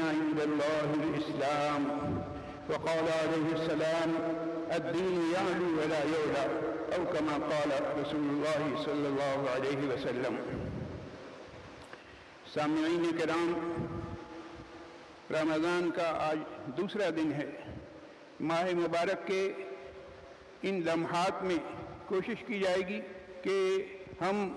عند الله الإسلام وقال عليه السلام الدين يعلو ولا يعلى أو كما قال رسول الله صلی اللہ علیہ وسلم۔ سامعین کرام، رمضان کا آج دوسرا دن ہے۔ ماہ مبارک کے ان لمحات میں کوشش کی جائے گی کہ ہم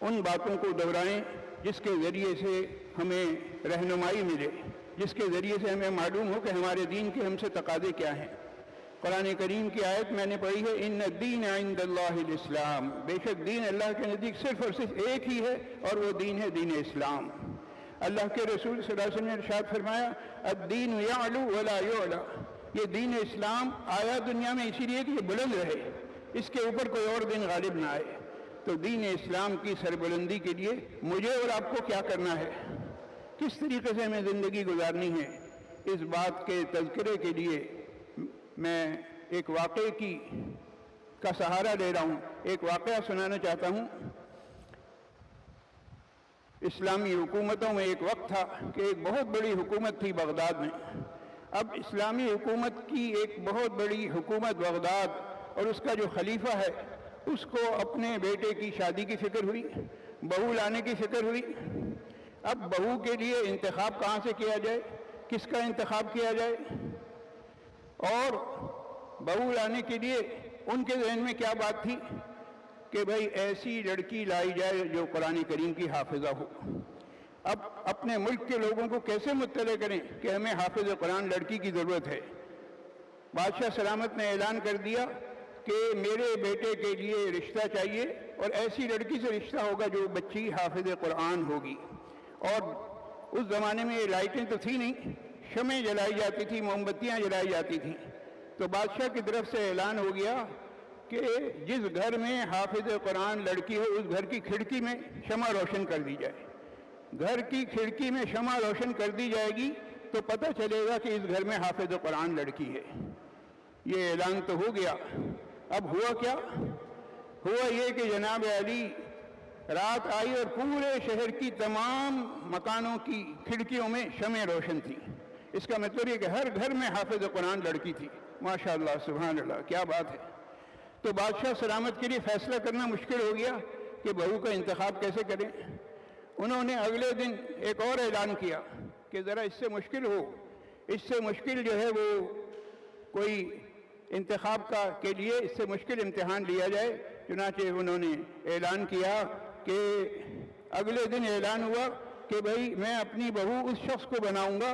ان باتوں کو دہرائیں جس کے ذریعے سے ہمیں رہنمائی ملے، جس کے ذریعے سے ہمیں معلوم ہو کہ ہمارے دین کے ہم سے تقاضے کیا ہیں۔ قرآن کریم کی آیت میں نے پڑھی ہے، ان الدین عند اللہ الاسلام، بے شک دین اللہ کے نزدیک صرف اور صرف ایک ہی ہے، اور وہ دین ہے دین اسلام۔ اللہ کے رسول صلی اللہ علیہ وسلم نے ارشاد فرمایا، الدین یعلو ولا یعلی، یہ دین اسلام آیا دنیا میں اسی لیے کہ یہ بلند رہے، اس کے اوپر کوئی اور دین غالب نہ آئے۔ تو دین اسلام کی سربلندی کے لیے مجھے اور آپ کو کیا کرنا ہے، کس طریقے سے ہمیں زندگی گزارنی ہے، اس بات کے تذکرے کے لیے میں ایک واقعے کا سہارا لے رہا ہوں۔ ایک واقعہ سنانا چاہتا ہوں۔ اسلامی حکومتوں میں ایک وقت تھا کہ ایک بہت بڑی حکومت تھی بغداد میں۔ اب اسلامی حکومت کی ایک بہت بڑی حکومت بغداد، اور اس کا جو خلیفہ ہے اس کو اپنے بیٹے کی شادی کی فکر ہوئی، بہو لانے کی فکر ہوئی۔ اب بہو کے لیے انتخاب کہاں سے کیا جائے، کس کا انتخاب کیا جائے، اور بہو لانے کے لیے ان کے ذہن میں کیا بات تھی کہ بھئی ایسی لڑکی لائی جائے جو قرآن کریم کی حافظہ ہو۔ اب اپنے ملک کے لوگوں کو کیسے مطلع کریں کہ ہمیں حافظ قرآن لڑکی کی ضرورت ہے۔ بادشاہ سلامت نے اعلان کر دیا کہ میرے بیٹے کے لیے رشتہ چاہیے، اور ایسی لڑکی سے رشتہ ہوگا جو بچی حافظ قرآن ہوگی۔ اور اس زمانے میں یہ لائٹیں تو تھی نہیں، شمعیں جلائی جاتی تھی، موم بتیاں جلائی جاتی تھیں۔ تو بادشاہ کی طرف سے اعلان ہو گیا کہ جس گھر میں حافظ قرآن لڑکی ہو اس گھر کی کھڑکی میں شمع روشن کر دی جائے۔ گھر کی کھڑکی میں شمع روشن کر دی جائے گی تو پتہ چلے گا کہ اس گھر میں حافظ قرآن لڑکی ہے۔ یہ اعلان تو ہو گیا۔ اب ہوا کیا؟ ہوا یہ کہ جناب علی رات آئی اور پورے شہر کی تمام مکانوں کی کھڑکیوں میں شمع روشن تھی۔ اس کا مطلب یہ کہ ہر گھر میں حافظ قرآن لڑکی تھی۔ ماشاءاللہ، سبحان اللہ، کیا بات ہے۔ تو بادشاہ سلامت کے لیے فیصلہ کرنا مشکل ہو گیا کہ بہو کا انتخاب کیسے کریں۔ انہوں نے اگلے دن ایک اور اعلان کیا کہ ذرا اس سے مشکل ہو، اس سے مشکل جو ہے وہ کوئی انتخاب کے لیے اس سے مشکل امتحان لیا جائے۔ چنانچہ انہوں نے اعلان کیا کہ اگلے دن اعلان ہوا کہ بھئی میں اپنی بہو اس شخص کو بناؤں گا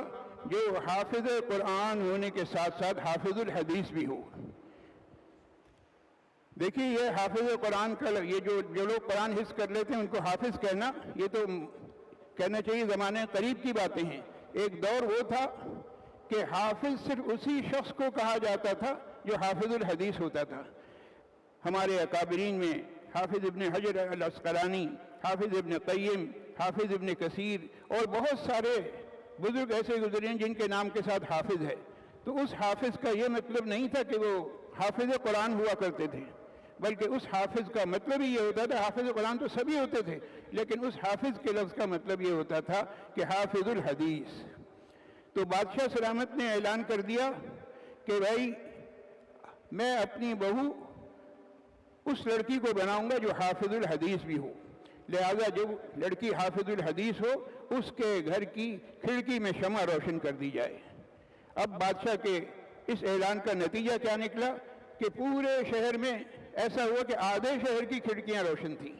جو حافظ قرآن ہونے کے ساتھ ساتھ حافظ الحدیث بھی ہو۔ دیکھیے، یہ حافظ قرآن کا یہ جو لوگ قرآن حفظ کر لیتے ہیں ان کو حافظ کہنا، یہ تو کہنا چاہیے زمانے قریب کی باتیں ہیں۔ ایک دور وہ تھا کہ حافظ صرف اسی شخص کو کہا جاتا تھا جو حافظ الحدیث ہوتا تھا۔ ہمارے اکابرین میں حافظ ابن حجر العسقلانی، حافظ ابن قیم، حافظ ابن کثیر اور بہت سارے بزرگ ایسے گزرے ہیں جن کے نام کے ساتھ حافظ ہے۔ تو اس حافظ کا یہ مطلب نہیں تھا کہ وہ حافظ قرآن ہوا کرتے تھے، بلکہ اس حافظ کا مطلب ہی یہ ہوتا تھا، حافظ قرآن تو سبھی ہوتے تھے، لیکن اس حافظ کے لفظ کا مطلب یہ ہوتا تھا کہ حافظ الحدیث۔ تو بادشاہ سلامت نے اعلان کر دیا کہ بھائی میں اپنی بہو اس لڑکی کو بناؤں گا جو حافظ الحدیث بھی ہو، لہذا جو لڑکی حافظ الحدیث ہو اس کے گھر کی کھڑکی میں شمع روشن کر دی جائے۔ اب بادشاہ کے اس اعلان کا نتیجہ کیا نکلا کہ پورے شہر میں ایسا ہوا کہ آدھے شہر کی کھڑکیاں روشن تھیں۔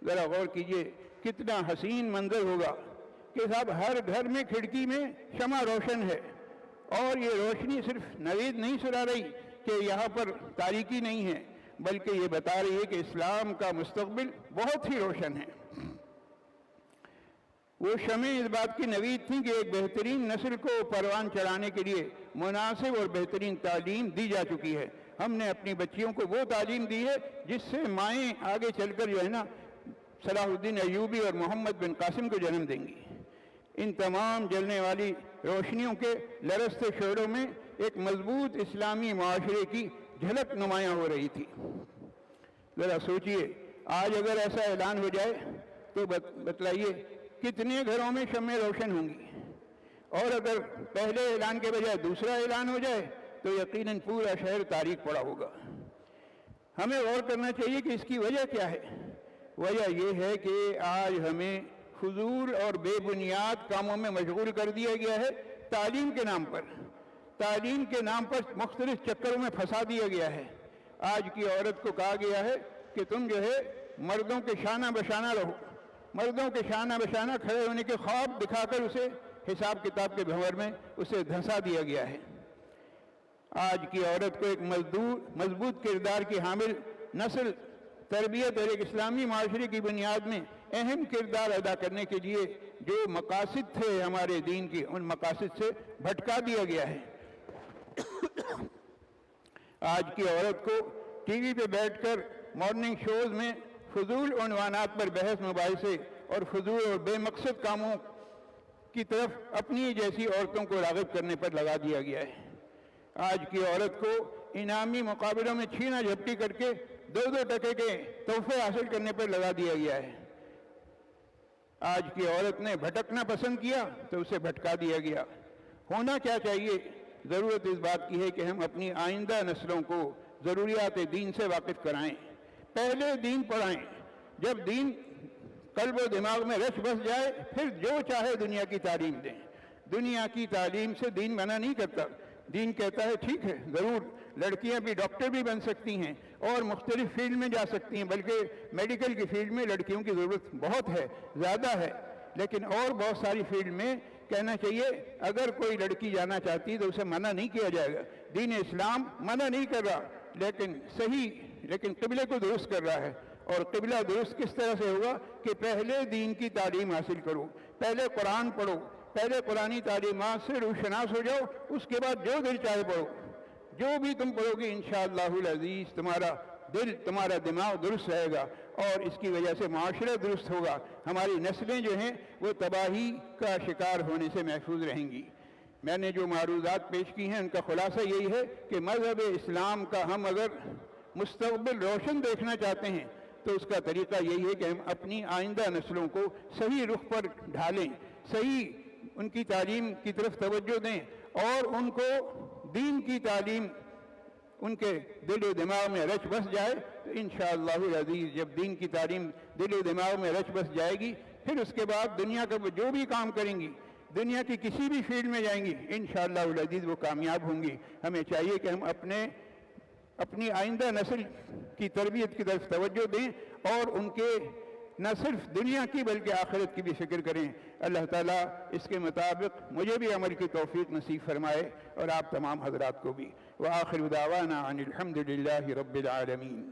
ذرا غور کیجئے کتنا حسین منظر ہوگا کہ صاحب ہر گھر میں کھڑکی میں شمع روشن ہے، اور یہ روشنی صرف نوید نہیں سنا رہی کہ یہاں پر تاریکی نہیں ہے، بلکہ یہ بتا رہی ہے کہ اسلام کا مستقبل بہت ہی روشن ہے۔ وہ شمع اس بات کی نوید تھیں کہ ایک بہترین نسل کو پروان چڑھانے کے لیے مناسب اور بہترین تعلیم دی جا چکی ہے۔ ہم نے اپنی بچیوں کو وہ تعلیم دی ہے جس سے مائیں آگے چل کر جو ہے نا صلاح الدین ایوبی اور محمد بن قاسم کو جنم دیں گی۔ ان تمام جلنے والی روشنیوں کے لرزتے شعلوں میں ایک مضبوط اسلامی معاشرے کی جھلک نمایاں ہو رہی تھی۔ ذرا سوچئے آج اگر ایسا اعلان ہو جائے تو بتلائیے کتنے گھروں میں شمعیں روشن ہوں گی۔ اور اگر پہلے اعلان کے بجائے دوسرا اعلان ہو جائے تو یقیناً پورا شہر تاریک پڑا ہوگا۔ ہمیں غور کرنا چاہیے کہ اس کی وجہ کیا ہے۔ وجہ یہ ہے کہ آج ہمیں فضول اور بے بنیاد کاموں میں مشغول کر دیا گیا ہے۔ تعلیم کے نام پر مختلف چکروں میں پھنسا دیا گیا ہے۔ آج کی عورت کو کہا گیا ہے کہ تم جو ہے مردوں کے شانہ بشانہ رہو، مردوں کے شانہ بشانہ کھڑے ہونے کے خواب دکھا کر اسے حساب کتاب کے بھنور میں اسے دھنسا دیا گیا ہے۔ آج کی عورت کو ایک مضبوط کردار کی حامل نسل تربیت اور ایک اسلامی معاشرے کی بنیاد میں اہم کردار ادا کرنے کے لیے جو مقاصد تھے ہمارے دین کی، ان مقاصد سے بھٹکا دیا گیا ہے۔ آج کی عورت کو ٹی وی پہ بیٹھ کر مارننگ شوز میں فضول عنوانات پر بحث مباحثے اور فضول اور بے مقصد کاموں کی طرف اپنی جیسی عورتوں کو راغب کرنے پر لگا دیا گیا ہے۔ آج کی عورت کو انعامی مقابلوں میں چھینا جھپٹی کر کے 2-2 ٹکے کے تحفے حاصل کرنے پر لگا دیا گیا ہے۔ آج کی عورت نے بھٹکنا پسند کیا تو اسے بھٹکا دیا گیا۔ ہونا کیا چاہیے؟ ضرورت اس بات کی ہے کہ ہم اپنی آئندہ نسلوں کو ضروریات دین سے واقف کرائیں، پہلے دین پڑھائیں۔ جب دین قلب و دماغ میں رچ بس جائے پھر جو چاہے دنیا کی تعلیم دیں۔ دنیا کی تعلیم سے دین منع نہیں کرتا۔ دین کہتا ہے ٹھیک ہے، ضرور لڑکیاں بھی ڈاکٹر بھی بن سکتی ہیں اور مختلف فیلڈ میں جا سکتی ہیں، بلکہ میڈیکل کی فیلڈ میں لڑکیوں کی ضرورت بہت ہے، زیادہ ہے، لیکن اور بہت ساری فیلڈ میں کہنا چاہیے اگر کوئی لڑکی جانا چاہتی تو اسے منع نہیں کیا جائے گا۔ دین اسلام منع نہیں کر رہا، لیکن قبلے کو درست کر رہا ہے۔ اور قبلہ درست کس طرح سے ہوگا کہ پہلے دین کی تعلیم حاصل کرو، پہلے قرآن پڑھو، پہلے قرآنی تعلیمات سے روشناس ہو جاؤ، اس کے بعد جو دل چاہے پڑھو۔ جو بھی تم پڑھو گے انشاءاللہ العزیز تمہارا دل تمہارا دماغ درست رہے گا اور اس کی وجہ سے معاشرہ درست ہوگا، ہماری نسلیں جو ہیں وہ تباہی کا شکار ہونے سے محفوظ رہیں گی۔ میں نے جو معروضات پیش کی ہیں ان کا خلاصہ یہی ہے کہ مذہب اسلام کا ہم اگر مستقبل روشن دیکھنا چاہتے ہیں تو اس کا طریقہ یہی ہے کہ ہم اپنی آئندہ نسلوں کو صحیح رخ پر ڈھالیں، صحیح ان کی تعلیم کی طرف توجہ دیں اور ان کو دین کی تعلیم ان کے دل و دماغ میں رچ بس جائے تو انشاءاللہ العزیز جب دین کی تعلیم دل و دماغ میں رچ بس جائے گی پھر اس کے بعد دنیا کا جو بھی کام کریں گی، دنیا کی کسی بھی فیلڈ میں جائیں گی انشاءاللہ العزیز وہ کامیاب ہوں گی۔ ہمیں چاہیے کہ ہم اپنی آئندہ نسل کی تربیت کی طرف توجہ دیں اور ان کے نہ صرف دنیا کی بلکہ آخرت کی بھی فکر کریں۔ اللہ تعالیٰ اس کے مطابق مجھے بھی عمل کی توفیق نصیب فرمائے اور آپ تمام حضرات کو بھی۔ وآخر دعوانا ان الحمد للہ رب العالمین۔